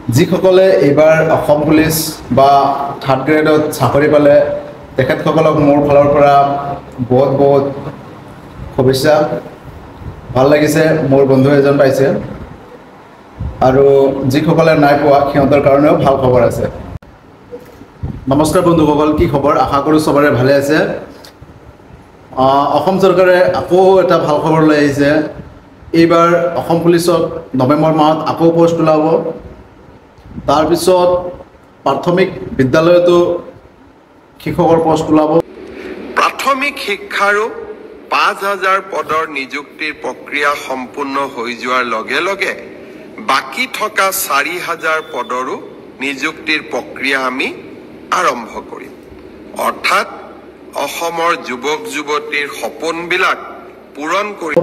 যিসকলে এইবাৰ অসম পুলিচ বা থাৰ্ড গ্ৰেডত চাকৰি পালে তেখেতসকলক মোৰ ফালৰ পৰা বহুত বহুত শুভেচ্ছা। ভাল লাগিছে, মোৰ বন্ধু এজন পাইছে আৰু যিসকলে নাই পোৱা সিহঁতৰ কাৰণেও ভাল খবৰ আছে। নমস্কাৰ বন্ধুসকল, কি খবৰ? আশা কৰোঁ চবৰে ভালে আছে। অসম চৰকাৰে আকৌ এটা ভাল খবৰ লৈ আহিছে। এইবাৰ অসম পুলিচত নৱেম্বৰ মাহত আকৌ পোষ্ট ওলাব। তাৰপিছত প্ৰাথমিক বিদ্যালয়তো শিক্ষকৰ পোষ্ট ওলাব। প্ৰাথমিক শিক্ষাৰো ৫,০০০ পদৰ নিযুক্তিৰ প্ৰক্ৰিয়া সম্পূৰ্ণ হৈ যোৱাৰ লগে লগে বাকী থকা ৪,০০০ পদৰো নিযুক্তিৰ প্ৰক্ৰিয়া আমি আৰম্ভ কৰিম। অৰ্থাৎ অসমৰ যুৱক যুৱতীৰ সপোনবিলাক পূৰণ কৰি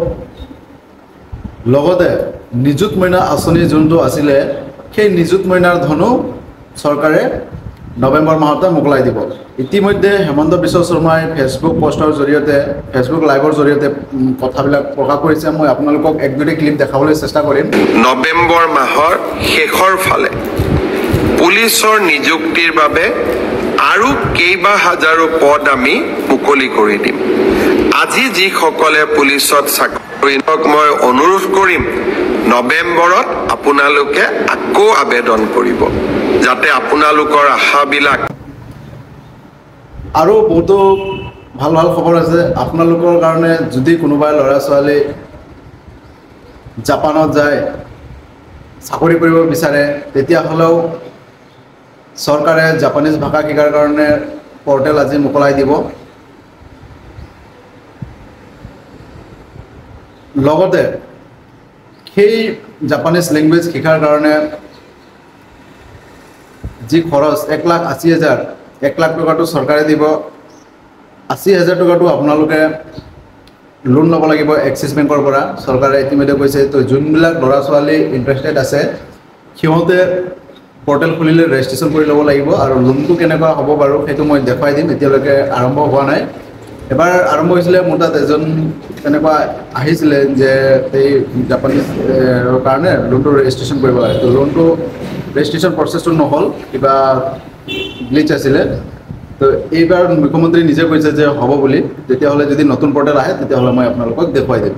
লগতে নিযুত মইনা আঁচনি যোনটো আছিলে সেই নিযুত মইনাৰ ধনো চৰকাৰে নৱেম্বৰ মাহতে মোকলাই দিব। ইতিমধ্যে হেমন্ত বিশ্ব শৰ্মাই ফেচবুক পষ্টৰ জৰিয়তে ফেচবুক লাইভৰ জৰিয়তে কথাবিলাক প্ৰকাশ কৰিছে। মই আপোনালোকক এক দুটি ক্লিপ দেখাবলৈ চেষ্টা কৰিম। নৱেম্বৰ মাহৰ শেষৰ ফালে পুলিচৰ নিযুক্তিৰ বাবে আৰু কেইবা হাজাৰো পদ আমি মুকলি কৰি দিম। আজি যিসকলে পুলিচত চাকৰি মই অনুৰোধ কৰিম, নৱেম্বৰত আপোনালোকে আকৌ আবেদন কৰিব, যাতে আপোনালোকৰ আশাবিলাক। আৰু বহুতো ভাল ভাল খবৰ আছে আপোনালোকৰ কাৰণে। যদি কোনোবাই ল'ৰা ছোৱালী জাপানত যায় চাকৰি কৰিব বিচাৰে, তেতিয়াহ'লেও চৰকাৰে জাপানীজ ভাষা শিকাৰ কাৰণে পৰ্টেল আজি মোকলাই দিব। লগতে সেই জাপানীজ লেংগুৱেজ শিকাৰ কাৰণে যি খৰচ 1,80,000 1 লাখ টকাটো চৰকাৰে দিব। 80,000 টকাটো আপোনালোকে লোন ল'ব লাগিব এক্সিছ বেংকৰ পৰা। চৰকাৰে ইতিমধ্যে কৈছে। তো যোনবিলাক ল'ৰা ছোৱালী ইণ্টাৰেষ্টেড আছে সিহঁতে পৰ্টেল খুলিলে ৰেজিষ্ট্ৰেশ্যন কৰি ল'ব লাগিব। আৰু লোনটো কেনেকুৱা হ'ব বাৰু সেইটো মই দেখুৱাই দিম। এতিয়ালৈকে আৰম্ভ হোৱা নাই। এবাৰ আৰম্ভ হৈছিলে, মোৰ তাত এজন তেনেকুৱা আহিছিলে যে এই জাপানীজ কাৰণে লোনটো ৰেজিষ্ট্ৰেশ্যন কৰিব লাগে। তো লোনটো ৰেজিষ্ট্ৰেশ্যন প্ৰচেছটো নহ'ল, কিবা গ্লিচ আছিলে। তো এইবাৰ মুখ্যমন্ত্ৰী নিজে কৈছে যে হ'ব বুলি। তেতিয়াহ'লে যদি নতুন পৰ্টেল আহে তেতিয়াহ'লে মই আপোনালোকক দেখুৱাই দিম।